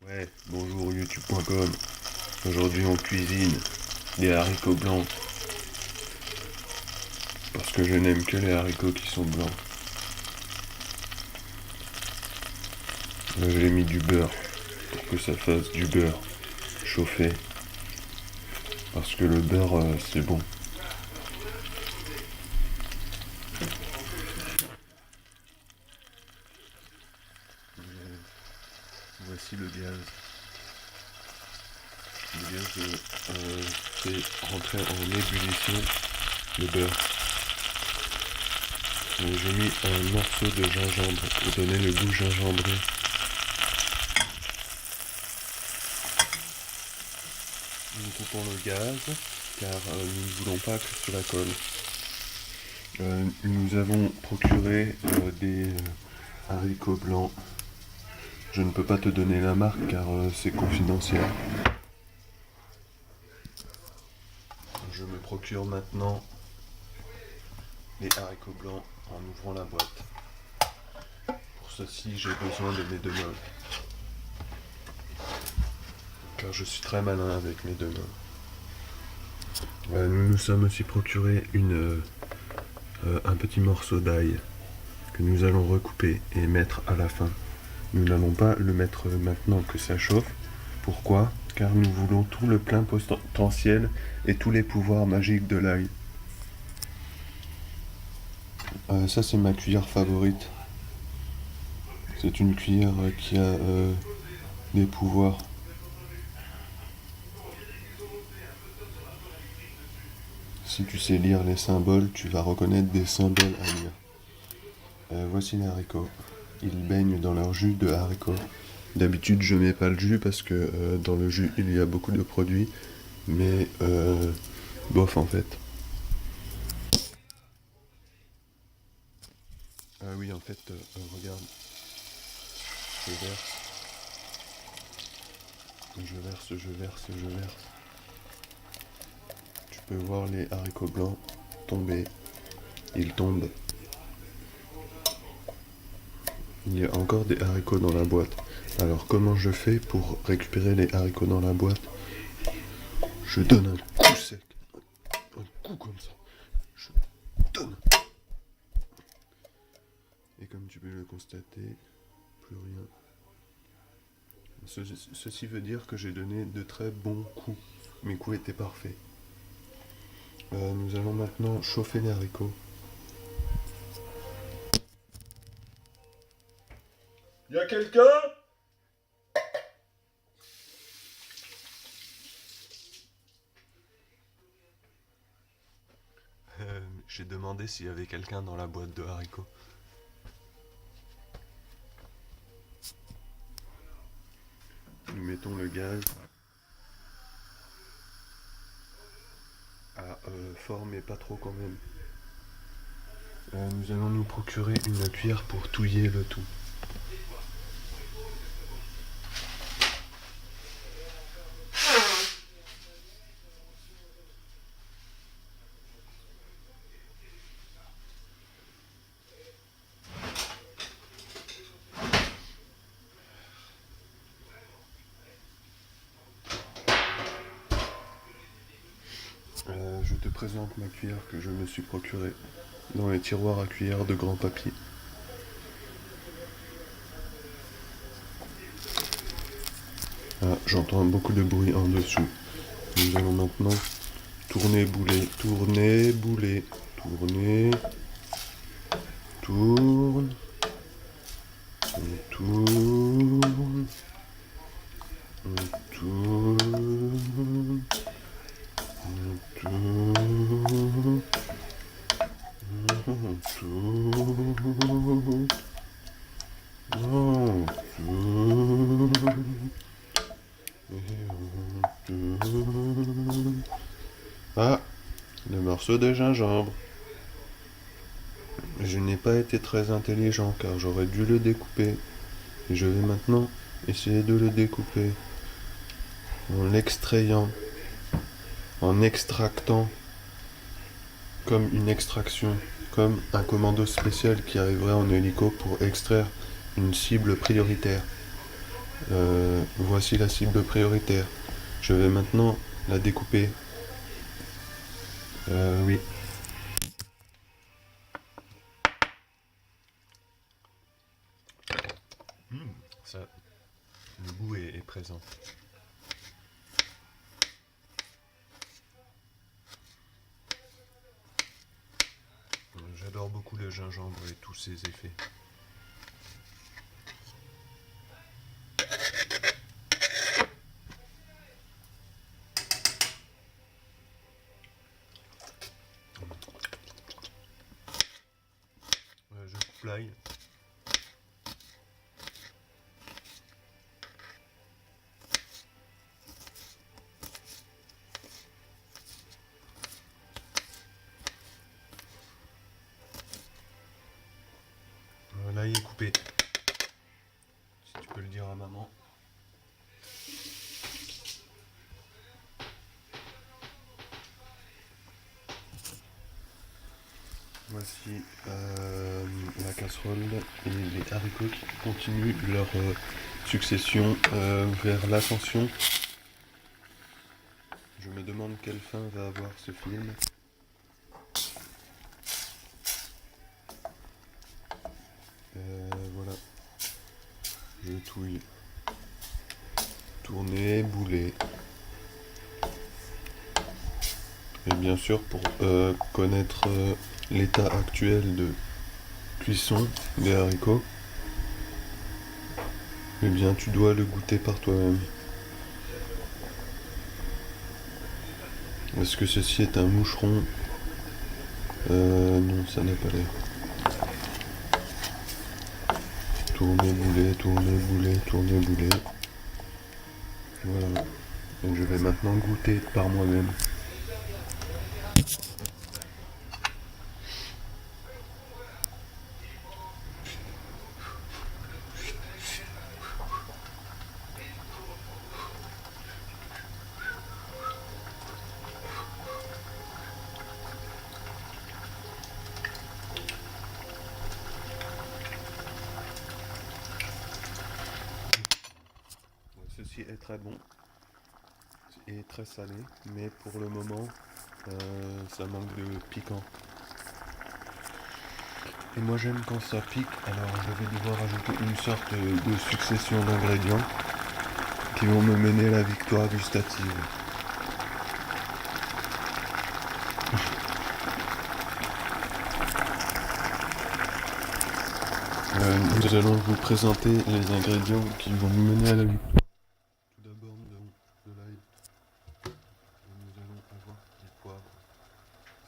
Ouais, bonjour youtube.com. Aujourd'hui on cuisine des haricots blancs. Parce que je n'aime que les haricots qui sont blancs. Là j'ai mis du beurre pour que ça fasse du beurre chauffé. Parce que le beurre c'est bon. Voici le gaz. Le gaz fait rentrer en ébullition le beurre. J'ai mis un morceau de gingembre pour donner le goût gingembré. Nous coupons le gaz car nous ne voulons pas que cela colle. Nous avons procuré des haricots blancs. Je ne peux pas te donner la marque car c'est confidentiel. Je me procure maintenant les haricots blancs en ouvrant la boîte. Pour ceci, j'ai besoin de mes deux mains. Car je suis très malin avec mes deux mains. Nous nous sommes aussi procuré un petit morceau d'ail que nous allons recouper et mettre à la fin. Nous n'allons pas le mettre maintenant que ça chauffe. Pourquoi ? Car nous voulons tout le plein potentiel et tous les pouvoirs magiques de l'ail. Ça c'est ma cuillère favorite. C'est une cuillère qui a des pouvoirs. Si tu sais lire les symboles, tu vas reconnaître des symboles à lire. Voici les haricots. Ils baignent dans leur jus de haricots. D'habitude, je mets pas le jus parce que dans le jus, il y a beaucoup de produits. Mais bof en fait. Ah oui, en fait, regarde. Je verse. Je verse. Tu peux voir les haricots blancs tomber. Ils tombent. Il y a encore des haricots dans la boîte. Alors comment je fais pour récupérer les haricots dans la boîte ? Je donne un coup sec. Un coup comme ça. Je donne. Et comme tu peux le constater, plus rien. Ceci veut dire que j'ai donné de très bons coups. Mes coups étaient parfaits. Nous allons maintenant chauffer les haricots. Y a quelqu'un ? J'ai demandé s'il y avait quelqu'un dans la boîte de haricots. Nous mettons le gaz à fort mais pas trop quand même. Nous allons nous procurer une cuillère pour touiller le tout. Je te présente ma cuillère que je me suis procurée dans les tiroirs à cuillère de grand papier. Ah, j'entends beaucoup de bruit en dessous. Nous allons maintenant tourner, bouler, tourner, bouler, tourner, tourne, on tourne, on tourne, on tourne, on tourne, on tourne. Ah, le morceau de gingembre. Je n'ai pas été très intelligent car j'aurais dû le découper. Et je vais maintenant essayer de le découper en l'extrayant, en extractant, comme une extraction, comme un commando spécial qui arriverait en hélico pour extraire une cible prioritaire. Voici la cible prioritaire. Je vais maintenant la découper. Oui. Ça, le goût est présent. J'adore beaucoup le gingembre et tous ses effets. Je coupe l'ail. L'ail est coupé. Si tu peux le dire à maman. Voici la casserole et les haricots qui continuent leur succession vers l'ascension. Je me demande quelle fin va avoir ce film. Voilà. Je touille. Tourner, bouler. Et bien sûr, pour connaître l'état actuel de cuisson des haricots, eh bien tu dois le goûter par toi-même. Est-ce que ceci est un moucheron? Non, ça n'a pas l'air. Tourner, bouler, tourner, bouler, tourner, bouler. Voilà. Et je vais maintenant goûter par moi-même. Ceci est très bon et très salé, mais pour le moment, ça manque de piquant. Et moi j'aime quand ça pique, alors je vais devoir ajouter une sorte de succession d'ingrédients qui vont me mener à la victoire gustative. Nous allons vous présenter les ingrédients qui vont nous mener à la victoire. Tout d'abord, nous avons de l'ail. Et nous allons avoir du poivre,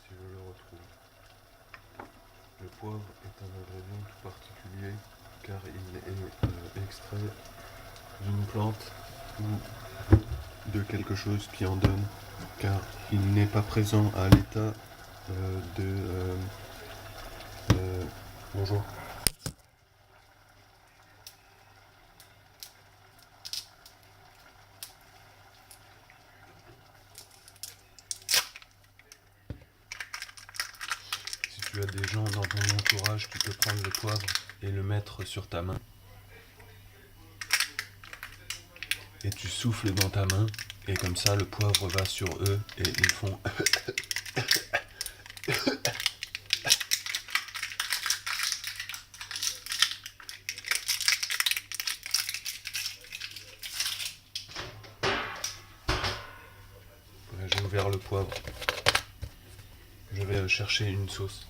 si je le retrouve. Le poivre est un ingrédient tout particulier car il est extrait d'une plante ou de quelque chose qui en donne, car il n'est pas présent à l'état bonjour. Si tu as des gens dans ton entourage qui peuvent prendre le poivre et le mettre sur ta main, et tu souffles dans ta main, et comme ça le poivre va sur eux et ils font j'ai ouvert le poivre. Je vais chercher une sauce.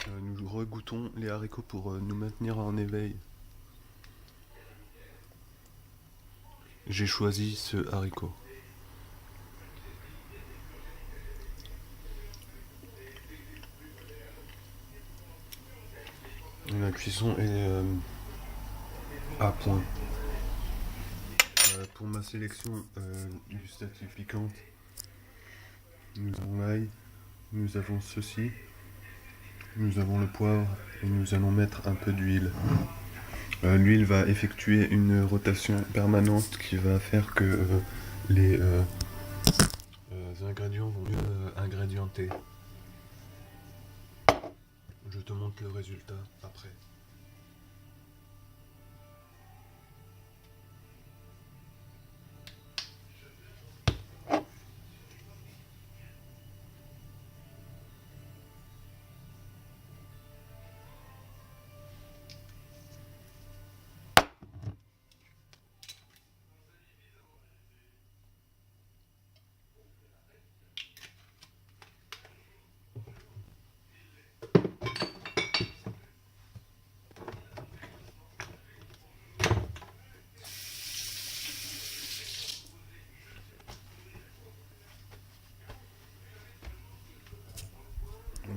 Nous regoutons les haricots pour nous maintenir en éveil. J'ai choisi ce haricot. La cuisson est à point. Pour ma sélection gustative piquante, nous avons l'ail, nous avons ceci, Nous avons le poivre et nous allons mettre un peu d'huile. L'huile va effectuer une rotation permanente qui va faire que les ingrédients vont mieux ingrédienter. Je te montre le résultat après.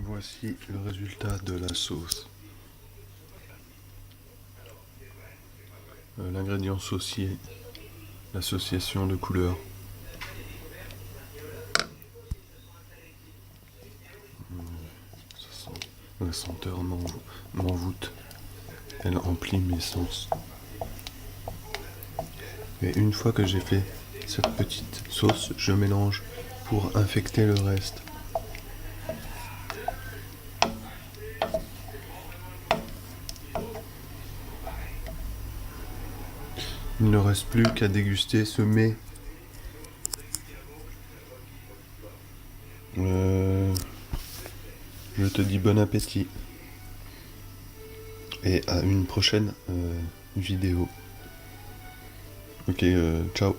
Voici le résultat de la sauce. L'ingrédient saucier, l'association de couleurs. La senteur m'envoûte. Elle emplit mes sens. Et une fois que j'ai fait cette petite sauce, je mélange pour infecter le reste. Il ne reste plus qu'à déguster ce mets. Je te dis bon appétit. Et à une prochaine vidéo. Ok, ciao.